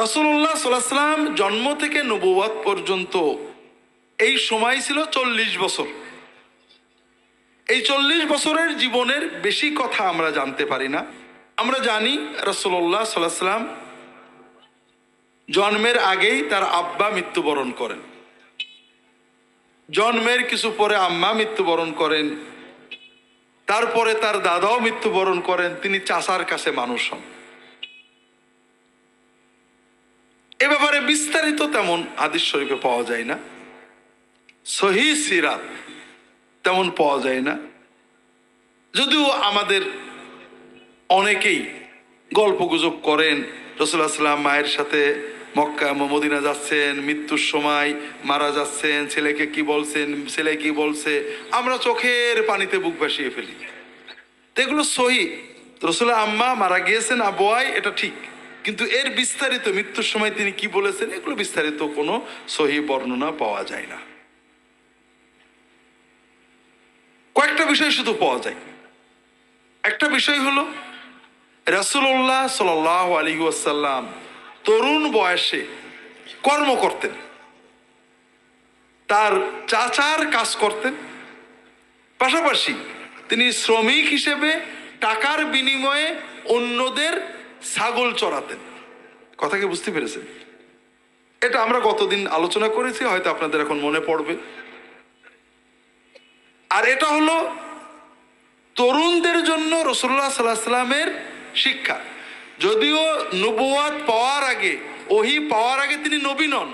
রাসূলুল্লাহ সাল্লাল্লাহু আলাইহি ওয়াসাল্লাম জন্ম থেকে নবুয়ত পর্যন্ত এই সময় ছিল 40 বছর। এই 40 বছরের জীবনের বেশি কথা আমরা জানতে পারি না। আমরা জানি রাসূলুল্লাহ সাল্লাল্লাহু আলাইহি ওয়াসাল্লাম জন্মের আগেই তার আব্বা মৃত্যুবরণ করেন, জন্মের কিছু পরে আম্মা মৃত্যুবরণ করেন, তারপরে তার দাদাও মৃত্যুবরণ করেন, তিনি চাচার কাছে মানুষ হন। এ ব্যাপারে বিস্তারিত তেমন হাদিস শরীফে পাওয়া যায় না, সহিহ সিরাত তেমন পাওয়া যায় না। যদিও আমাদের অনেকেই গল্প গুজব করেন রাসূলুল্লাহ সাল্লাল্লাহু আলাইহি ওয়াসাল্লাম মায়ের সাথে মক্কা মদিনা যাচ্ছেন, মৃত্যুর সময় মারা যাচ্ছেন, ছেলেকে কি বলছেন, ছেলে কি বলছে, আমরা চোখের পানিতে বুক ভাসিয়ে ফেলি। এগুলো সহিহ, রাসূলুল্লাহ আম্মা মারা গিয়েছেন আবওয়াই, এটা ঠিক, কিন্তু এর বিস্তারিত মৃত্যুর সময় তিনি কি বলেছেন এগুলো বিস্তারিত কোনো সহিহ বর্ণনা পাওয়া যায় না। কয়েকটা বিষয় শুধু পাওয়া যায়। একটা বিষয় হলো রাসূলুল্লাহ সাল্লাল্লাহু আলাইহি ওয়াসাল্লাম তরুণ বয়সে কর্ম করতেন, তার চাচার কাজ করতেন, পাশাপাশি তিনি শ্রমিক হিসেবে টাকার বিনিময়ে অন্যদের ছাগল চড়াতেন। কথা কি বুঝতে পেরেছেন? এটা আমরা গতদিন আলোচনা করেছি, হয়তো আপনাদের এখন মনে পড়বে। আর এটা হলো তরুণদের জন্য রাসূলুল্লাহ সাল্লাল্লাহু আলাইহি ওয়াসাল্লামের শিক্ষা। যদিও নবুয়ত পাওয়ার আগে, ওহী পাওয়ার আগে তিনি নবী নন,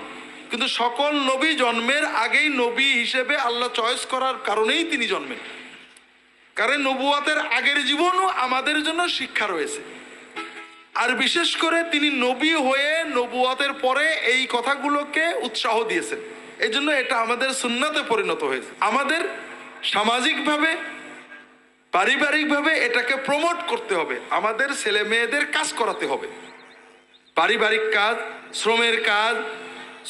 কিন্তু সকল নবী জন্মের আগেই নবী হিসেবে আল্লাহ চয়েস করার কারণেই তিনি জন্মেন। কারণ নবুয়তের আগের জীবনও আমাদের জন্য শিক্ষা রয়েছে। আর বিশেষ করে তিনি নবী হয়ে নবুয়তের পরে এই কথাগুলোকে উৎসাহ দিয়েছেন। এই জন্য এটা আমাদের সুন্নাতে পরিণত হয়েছে। আমাদের সামাজিকভাবে পারিবারিকভাবে এটাকে প্রমোট করতে হবে, আমাদের ছেলে মেয়েদের কাজ করাতে হবে। পারিবারিক কাজ, শ্রমের কাজ,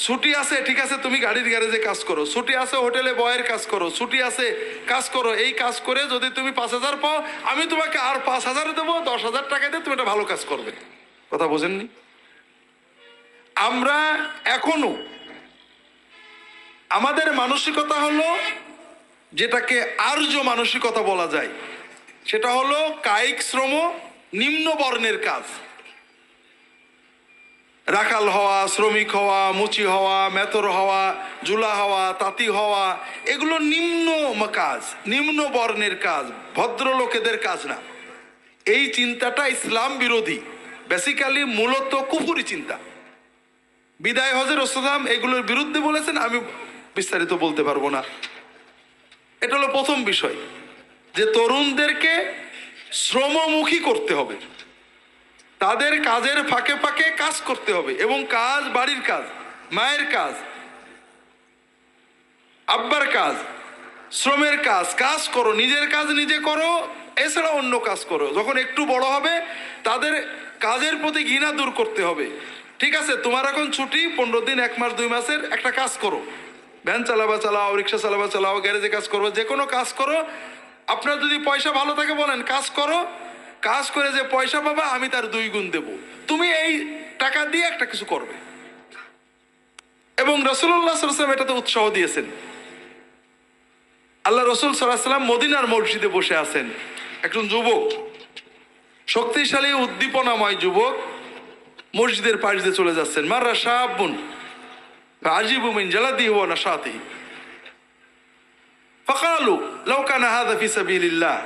ছুটি আছে ঠিক আছে তুমি গাড়ির গ্যারেজে কাজ করো, ছুটি আছে হোটেলে বয়ের কাজ করো, ছুটি আছে কাজ করো। এই কাজ করে যদি তুমি 5,000 পাও, আমি তোমাকে আর 5,000 দেবো, 10,000 টাকা দিয়ে তুমি একটা ভালো কাজ করবে। কথা বোঝেননি? আমরা এখনো আমাদের মানসিকতা হলো যেটাকে আর্য মানসিকতা বলা যায়, সেটা হলো কায়িক শ্রম, নিম্ন বর্ণের কাজ। রাখাল হওয়া, শ্রমিক হওয়া, মুচি হওয়া, মেতর হওয়া, জুলা হওয়া, তাঁতি হওয়া, এগুলো নিম্ন কাজ, নিম্ন বর্ণের কাজ, ভদ্রলোকেদের কাজ না। এই চিন্তাটা ইসলাম বিরোধী, বেসিক্যালি মূলত কুফরি চিন্তা। বিদায় হজের রাসূলুল্লাহ এগুলোর বিরুদ্ধে বলেছেন, আমি বিস্তারিত বলতে পারবো না। এটা হলো প্রথম বিষয়, যে তরুণদেরকে শ্রমমুখী করতে হবে, তাদের কাজের ফাঁকে ফাঁকে কাজ করতে হবে। এবং কাজ, বাড়ির কাজ, মায়ের কাজ, আব্বার কাজ, শ্রমের কাজ, কাজ করো, নিজের কাজ নিজে করো, এছাড়া অন্য কাজ করো। যখন একটু বড় হবে তাদের কাজের প্রতি ঘৃণা দূর করতে হবে। ঠিক আছে, তোমার এখন ছুটি 15 দিন, 1 মাস, 2 মাসের একটা কাজ করো, ভ্যান চালাবা চালাও, রিক্সা চালাবা চালাও, গ্যারেজে কাজ করবো, যে কোনো কাজ করো। আপনার যদি পয়সা ভালো থাকে বলেন কাজ করো, কাজ করে যে পয়সা পাবা আমি তার 2 গুণ দেব, তুমি এই টাকা দিয়ে একটা কিছু করবে। এবং রাসূলুল্লাহ সাল্লাল্লাহু আলাইহি ওয়াসাল্লাম এটাতে উৎসাহ দিয়েছেন। আল্লাহ রাসূল সাল্লাল্লাহু আলাইহি ওয়াসাল্লাম মদিনার মসজিদে বসে আছেন, একজন যুবক, শক্তিশালী উদ্দীপনাময় যুবক মসজিদের পাশ দিয়ে চলে যাচ্ছেন। মাররা শাবুন ফাআজিবু মিন জালাদিহি ওয়া নাশাতিহি ফাকালু লাউ কানা হাযা ফি সাবিলিল্লাহ।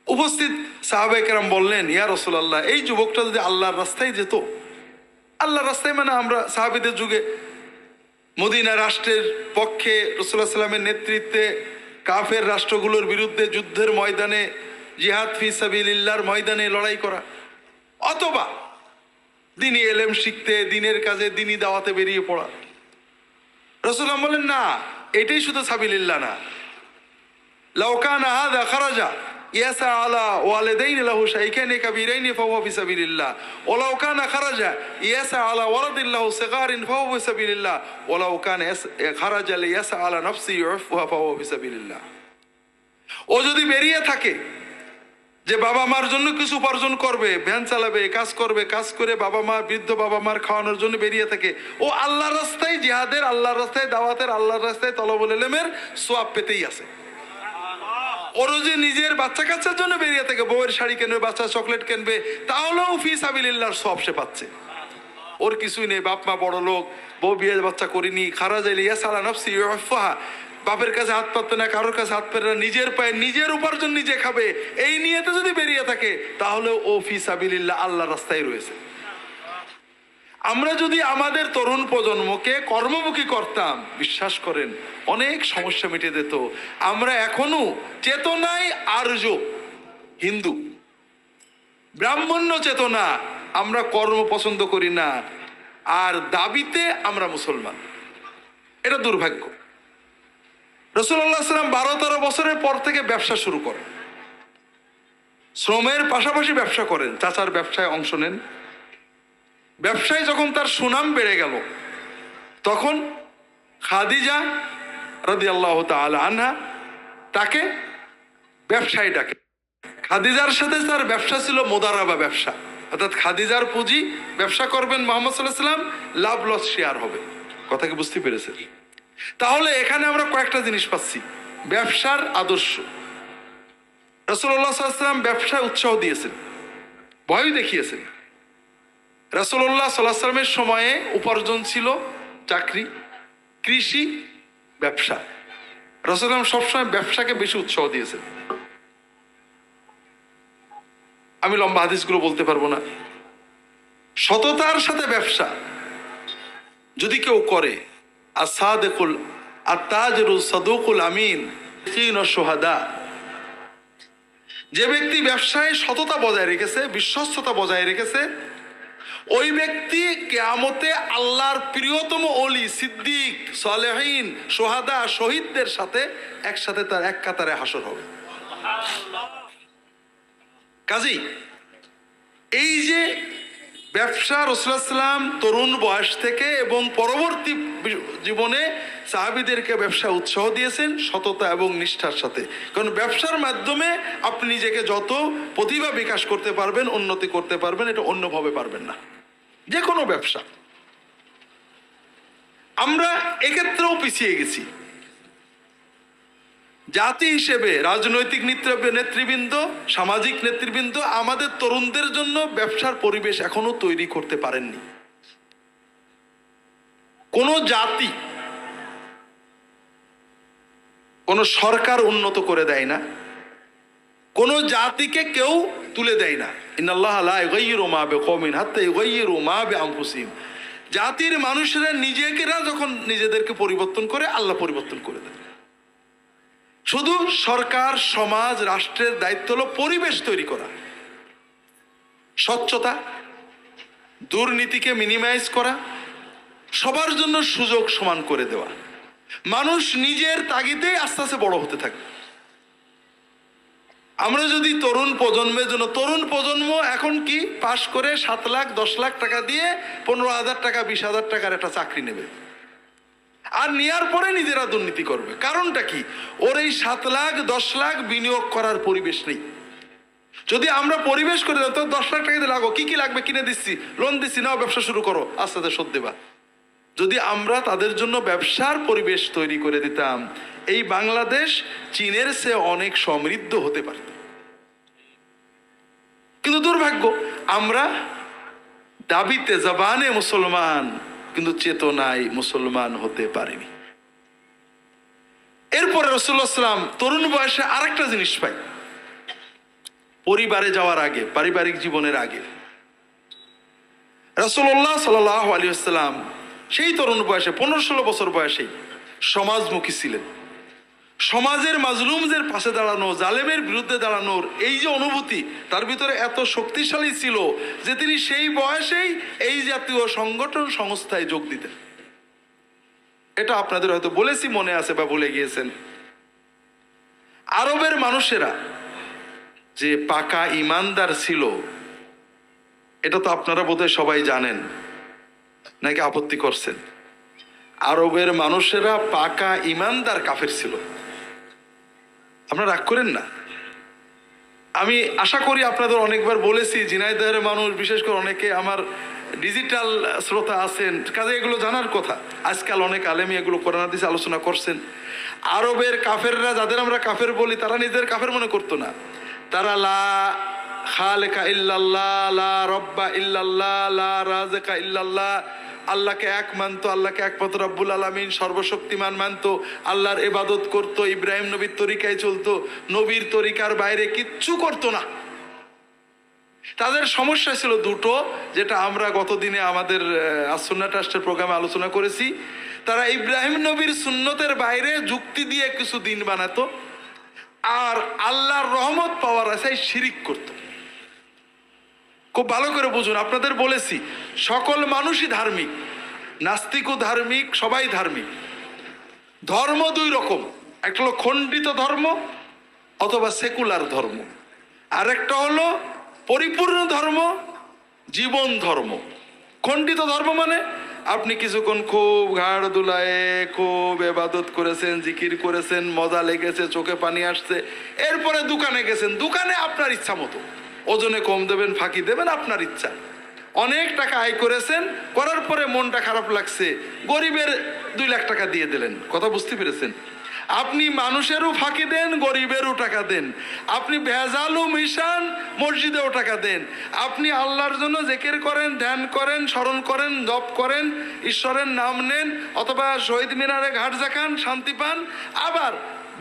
উপস্থিত সাহাবায়ে কেরাম বললেন, ইয়া রাসূলুল্লাহ, এই যুবকটা যদি আল্লাহর রাস্তায় যেত। আল্লাহর রাস্তায় মানে আমরা সাহাবীদের যুগে মদিনা রাষ্ট্রের পক্ষে রাসূলুল্লাহ সাল্লাল্লাহু আলাইহি ওয়াসাল্লামের নেতৃত্বে কাফের রাষ্ট্রগুলোর বিরুদ্ধে যুদ্ধের ময়দানে, জিহাদ ফি সাবিলিল্লাহর ময়দানে লড়াই করা, অথবা দ্বীনি ইলম শিখতে, দ্বীনের কাজে, দ্বীনি দাওয়াতে বেরিয়ে পড়া। রাসূলুল্লাহ বলেন, না, এটাই শুধু সাবিলিল্লাহ না। লাউ কানা হাযা খারাজা ইয়াসা আলা ওয়ালিদাইনি লাহু শাইখাইনি কাবীরাইনি ফাহুয়া ফি সাবিলিল্লাহ, ওয়া লাউ কানা খারাজা ইয়াসা আলা ওয়ালাদিন লাহু সিগারিন ফাহুয়া ফি সাবিলিল্লাহ, ওয়া লাউ কানা খারাজা লিয়াসা আলা নাফসিহি ইউফুহা ফাহুয়া ফি সাবিলিল্লাহ। ও যদি বেরিয়ে থাকে যে বাবা মার জন্য কিছু উপার্জন করবে, ভ্যান চালাবে, কাজ করে বাবা মা, বৃদ্ধ বাবা মার খাওয়ানোর জন্য বেরিয়ে থাকে, ও আল্লাহর রাস্তায় জিহাদের, আল্লাহর রাস্তায় দাওয়াতের, আল্লাহর রাস্তায় তলবুল ইলমের সোয়াব পেতেই আছে। ওরও যে নিজের বাচ্চা কাচ্চার জন্য বেরিয়ে থাকে, বউয়ের শাড়ি কিনবে, বাচ্চা চকলেট কিনবে, তাহলেও ফি সাবিলিল্লাহর সওয়াব সে পাচ্ছে। ওর কিছুই নেই, বাপ মা বড় লোক, বউ বিয়ে বাচ্চা করিনি, খারা যাইলে ইয়াসালা নাফসি ইউফাহা, বাপের কাছে হাত পাতবে না, কারোর কাছে হাত পাতবে না, নিজের পায়ে নিজের উপার্জন নিজে খাবে, এই নিয়েতে যদি বেরিয়ে থাকে তাহলে ও ফি সাবিলিল্লাহ আল্লাহর রাস্তায় রয়েছে। আমরা যদি আমাদের তরুণ প্রজন্মকে কর্মমুখী করতাম, বিশ্বাস করেন অনেক সমস্যা মিটে যেত। আমরা এখনো চেতনায় আর্য হিন্দু, ব্রাহ্মণ্য চেতনা, আমরা কর্ম পছন্দ করি না, আর দাবিতে আমরা মুসলমান। এটা দুর্ভাগ্য। রাসূলুল্লাহ সাল্লাল্লাহু আলাইহি ওয়াসাল্লাম 12-13 বছরের পর থেকে ব্যবসা শুরু করেন, শ্রমের পাশাপাশি ব্যবসা করেন, চাচার ব্যবসায় অংশ নেন। ব্যবসায় যখন তার সুনাম বেড়ে গেল, তখন খাদিজা রাদিয়াল্লাহু তাআলা আনহা তাকে ব্যবসায় ডাকে। খাদিজার সাথে তার ব্যবসা ছিল মুদারাবা ব্যবসা, অর্থাৎ খাদিজার পুঁজি, ব্যবসা করবেন মুহাম্মদ সাল্লাল্লাহু আলাইহি ওয়াসাল্লাম, লাভ লস শেয়ার হবে। কথা কি বুঝতে পেরেছেন? তাহলে এখানে আমরা কয়েকটা জিনিস পাচ্ছি। ব্যবসার আদর্শ, রাসূলুল্লাহ সাল্লাল্লাহু আলাইহি ওয়াসাল্লাম ব্যবসায় উৎসাহ দিয়েছেন, ভয় দেখিয়েছেন। রাসূলুল্লাহ সাল্লাল্লাহু আলাইহি ওয়াসাল্লামের সময়ে উপার্জন ছিল চাকরি, কৃষি, ব্যবসা। রাসূলুল্লাহ সবসময় ব্যবসাকে বেশি উৎসাহ দিয়েছেন। আমি লম্বা হাদিসগুলো বলতে পারবো না। সততার সাথে ব্যবসা যদি কেউ করে, আসাদিকুল আত্তাজিরুস সাদুকুল আমিন তিন শুহাদা, যে ব্যক্তি ব্যবসায় সততা বজায় রেখেছে, বিশ্বস্ততা বজায় রেখেছে, ওই ব্যক্তি কিয়ামতে আল্লাহর প্রিয়তম ওলি, সিদ্দিক, সালেহীন, সোহাদা, শহীদদের সাথে একসাথে তার এক কাতারে হাসর হবে। কাজেই এই যে ব্যবসা, রাসূলুল্লাহ সাল্লাল্লাহু আলাইহি ওয়াসাল্লাম তরুণ বয়স থেকে এবং পরবর্তী জীবনে সাহাবীদেরকে ব্যবসা উৎসাহ দিয়েছেন সততা এবং নিষ্ঠার সাথে। কারণ ব্যবসার মাধ্যমে আপনি নিজেকে যত প্রতিভা বিকাশ করতে পারবেন, উন্নতি করতে পারবেন, এটা অন্যভাবে পারবেন না, যে কোনো ব্যবসা। আমরা এক্ষেত্রেও পিছিয়ে গেছি জাতি হিসেবে। রাজনৈতিক নেতৃবৃন্দ, সামাজিক নেতৃবৃন্দ আমাদের তরুণদের জন্য ব্যবসার পরিবেশ এখনো তৈরি করতে পারেননি। কোন জাতি, কোন সরকার উন্নত করে দেয় না, কোন জাতিকে কেউ তুলে দেয় না। ইন্নাল্লাহা লা ইউগাইয়িরু মা বিকওমিন হাত্তা ইউগাইয়িরু মা বিআনফুসিহিম। জাতির মানুষেরা নিজেকেরা যখন নিজেদেরকে পরিবর্তন করে, আল্লাহ পরিবর্তন করে দেয়। শুধু সরকার, সমাজ, রাষ্ট্রের দায়িত্ব হলো পরিবেশ তৈরি করা, স্বচ্ছতা, দুর্নীতিকে মিনিমাইজ করা, সবার জন্য সুযোগ সমান করে দেওয়া। মানুষ নিজের তাগিদে আস্তে আস্তে বড় হতে থাকে। আমরা যদি তরুণ প্রজন্মের জন্য, তরুণ প্রজন্ম এখন কি পাশ করে 7 লাখ 10 লাখ টাকা দিয়ে 15,000 টাকা 20,000 টাকার একটা চাকরি নেবে, আর নেওয়ার পরে নিজেরা দুর্নীতি করবে। কারণটা কি? ওর এই 7 লাখ 10 লাখ বিনিয়োগ করার পরিবেশ নেই। যদি আমরা পরিবেশ করে দিতাম, তো 10 লাখ টাকা দিয়ে লাগো, কি কি লাগবে কিনে দিচ্ছি, লোন দিচ্ছি, নাও ব্যবসা শুরু করো, আস্তে আস্তে শোধ দেবা। যদি আমরা তাদের জন্য ব্যবসার পরিবেশ তৈরি করে দিতাম, এই বাংলাদেশ চীনের চেয়ে অনেক সমৃদ্ধ হতে পারত। কিন্তু দুর্ভাগ্য, আমরা দাবিতে জবানে মুসলমান, কিন্তু চেতনায় মুসলমান হতে পারিনি। এরপরে রাসূলুল্লাহ সাল্লাল্লাহু আলাইহি ওয়াসাল্লাম তরুণ বয়সে আরেকটা জিনিস পাই, পরিবারে যাওয়ার আগে, পারিবারিক জীবনের আগে রাসূলুল্লাহ সাল্লাল্লাহু আলাইহি ওয়াসাল্লাম সেই তরুণ বয়সে 15-16 বছর বয়সেই সমাজমুখী ছিলেন। সমাজের মাজলুমদের পাশে দাঁড়ানো, জালেমের বিরুদ্ধে দাঁড়ানোর এই যে অনুভূতি তার ভিতরে এত শক্তিশালী ছিল যে তিনি সেই বয়সেই এই জাতীয় সংগঠন সংস্থায় যোগ দিতেন। এটা আপনাদের হয়তো বলেছি, মনে আছে বা ভুলে গিয়েছেন। আরবের মানুষেরা যে পাকা ইমানদার ছিল, এটা তো আপনারা বোধহয় সবাই জানেন, নাকি আপত্তি করছেন? আরবের মানুষেরা পাকা ইমানদার কাফের ছিল। আপনারা রাগ করেন না, আমি আশা করি আপনাদের অনেকবার বলেছি, ঝিনাইদহের মানুষ বিশেষ করে অনেকে আমার ডিজিটাল শ্রোতা আছেন, কাজে এগুলো জানার কথা। আজকাল অনেক আলেমি এগুলো কোরআন হাদিসে আলোচনা করছেন। আরবের কাফেররা, যাদের আমরা কাফের বলি, তারা নিজেদের কাফের মনে করতো না। তারা লা খালেকা ইল্লাল্লাহ, লা রব্বা ইল্লাল্লাহ, লা রাযিকা ইল্লাল্লাহ, আল্লাহকে এক মানতো, আল্লাহকে একমাত্র রব্বুল আলামিন সর্বশক্তিমান মানতো, আল্লাহর ইবাদত করতো, ইব্রাহিম নবীর তরিকায় চলতো, নবীর তরিকার বাইরে কিচ্ছু করতো না। তাদের সমস্যা ছিল দুটো, যেটা আমরা গতদিনে আমাদের আসুন্নাহ ট্রাস্টের প্রোগ্রামে আলোচনা করেছি। তারা ইব্রাহিম নবীর সুন্নতের বাইরে যুক্তি দিয়ে কিছু দিন বানাতো, আর আল্লাহর রহমত পাওয়ার আশায় শিরিক করতো। খুব ভালো করে বুঝুন, আপনাদের বলেছি সকল মানুষই ধার্মিক, নাস্তিকও ধার্মিক, সবাই ধার্মিক। ধর্ম দুই রকম, একটা হলো খণ্ডিত ধর্ম অথবা সেকুলার ধর্ম, আর একটা হলো পরিপূর্ণ ধর্ম, জীবন ধর্ম। খণ্ডিত ধর্ম মানে আপনি কিছুক্ষণ খুব ঘাড় দুলায়ে খুব ইবাদত করেছেন, জিকির করেছেন, মজা লেগেছে, চোখে পানি আসছে, এরপরে দোকানে গেছেন, দোকানে আপনার ইচ্ছা মতো ওজনে কম দেবেন, ফাঁকি দেবেন, আপনার ইচ্ছা। অনেক টাকা আয় করেছেন, করার পরে মনটা খারাপ লাগছে, গরিবের 2 লাখ টাকা দিয়ে দিলেন। কথা বুঝতে পেরেছেন? আপনি মানুষেরও ফাঁকি দেন, গরিবেরও টাকা দেন, আপনি ভেজালও মিশান, মসজিদেও টাকা দেন, আপনি আল্লাহর জন্য জিকির করেন, ধ্যান করেন, স্মরণ করেন, জপ করেন, ঈশ্বরের নাম নেন, অথবা শহীদ মিনারে ঘাট জাকান, শান্তি পান, আবার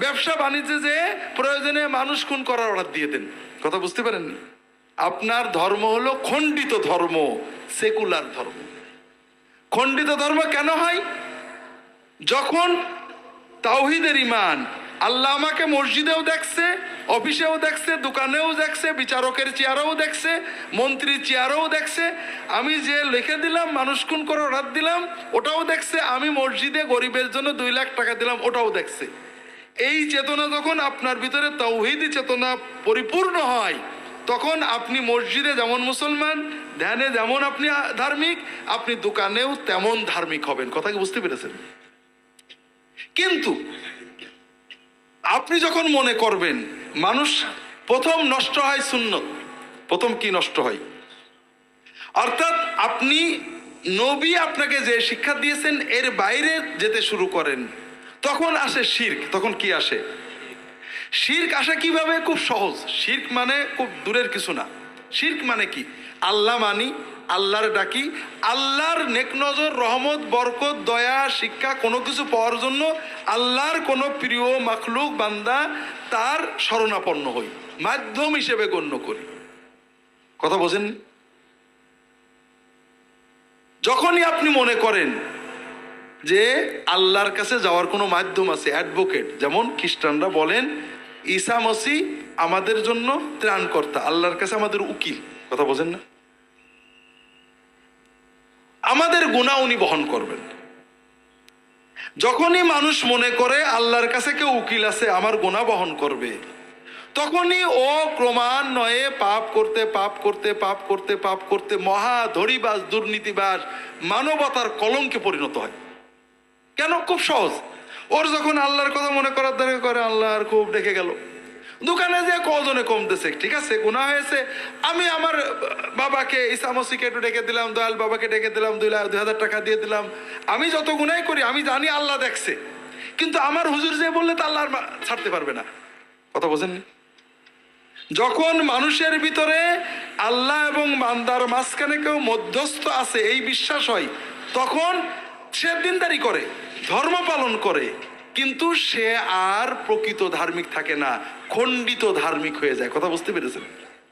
ব্যবসা বাণিজ্যে যে প্রয়োজনে মানুষ খুন করার অর্ডার দিয়ে দেন। কথা বুঝতে পারেননি? আপনার ধর্ম হলো খণ্ডিত ধর্ম, সেকুলার ধর্ম। খণ্ডিত ধর্ম কেন হয়? যখন তাওহীদের ঈমান, আল্লাহ আমাকে মসজিদেও দেখছে, অফিসেও দেখছে, দোকানেও দেখছে, বিচারকের চেয়ারেও দেখছে, মন্ত্রীর চেয়ারেও দেখছে, আমি যে লিখে দিলাম মানুষ খুন করে অর্ডার দিলাম ওটাও দেখছে, আমি মসজিদে গরিবের জন্য 2 লাখ টাকা দিলাম ওটাও দেখছে। এই চেতনা যখন আপনার ভিতরে তাওহীদি চেতনা পরিপূর্ণ হয়, তখন আপনি মসজিদে যেমন মুসলমান, ধ্যানে যেমন আপনি ধার্মিক, আপনি দোকানেও তেমন ধার্মিক হবেন। কথা কি বুঝতে পেরেছেন? কিন্তু আপনি যখন মনে করবেন, মানুষ প্রথম নষ্ট হয় সুন্নত, প্রথম কি নষ্ট হয়? অর্থাৎ আপনি নবী আপনাকে যে শিক্ষা দিয়েছেন এর বাইরে যেতে শুরু করেন, তখন আসে শিরক। তখন কি আসে? শিরক আসে কিভাবে? খুব সহজ। শিরক মানে খুব দূরের কিছু না। শিরক মানে কি? আল্লাহ মানি, আল্লাহর ডাকি, আল্লাহর নেক নজর, রহমত, বরকত, দয়া, শিক্ষা কোনো কিছু পাওয়ার জন্য আল্লাহর কোনো প্রিয় মাখলুক বান্দা তার শরণাপন্ন হই, মাধ্যম হিসেবে গণ্য করি। কথা বোঝেন? যখনই আপনি মনে করেন যে আল্লাহর কাছে যাওয়ার কোনো মাধ্যম আছে, অ্যাডভোকেট, যেমন খ্রিস্টানরা বলেন ঈসা মসিহ আমাদের জন্য ত্রাণকর্তা, আল্লাহর কাছে আমাদের উকিল। কথা বোঝেন না? আমাদের গুনাহ উনি বহন করবেন। যখনই মানুষ মনে করে আল্লাহর কাছে কেউ উকিল আছে, আমার গুনাহ বহন করবে, তখনই ও ক্রমান্বয়ে পাপ করতে পাপ করতে পাপ করতে পাপ করতে মহা ধড়িবাজ, দুর্নীতিবাজ, মানবতার কলঙ্কে পরিণত হয়। কেন? খুব সহজ। ওর যখন আল্লাহর কথা মনে করার দরকার করে, আল্লাহর খুব ডেকে গেল, দোকানে যে কজনে কমতেছে, ঠিক আছে গুনাহ হয়েছে, আমি আমার বাবাকে, ঈসা মসিহকে একটু ডেকে দিলাম, দয়াল বাবাকে ডেকে দিলাম, 2,000 টাকা দিয়ে দিলাম, আমি যত গুনাহ করি আমি জানি আল্লাহ দেখছে, কিন্তু আমার হুজুর যে বললে তা আল্লাহ ছাড়তে পারবে না। কথা বোঝেননি? যখন মানুষের ভিতরে আল্লাহ এবং বান্দার মাঝখানে কেউ মধ্যস্থ আছে এই বিশ্বাস হয়, তখন সে দিনদারি করে, ধর্ম পালন করে, কিন্তু সে আর প্রকৃত ধার্মিক থাকে না, খণ্ডিত ধার্মিক হয়ে যায়। কথা বুঝতে পেরেছেন?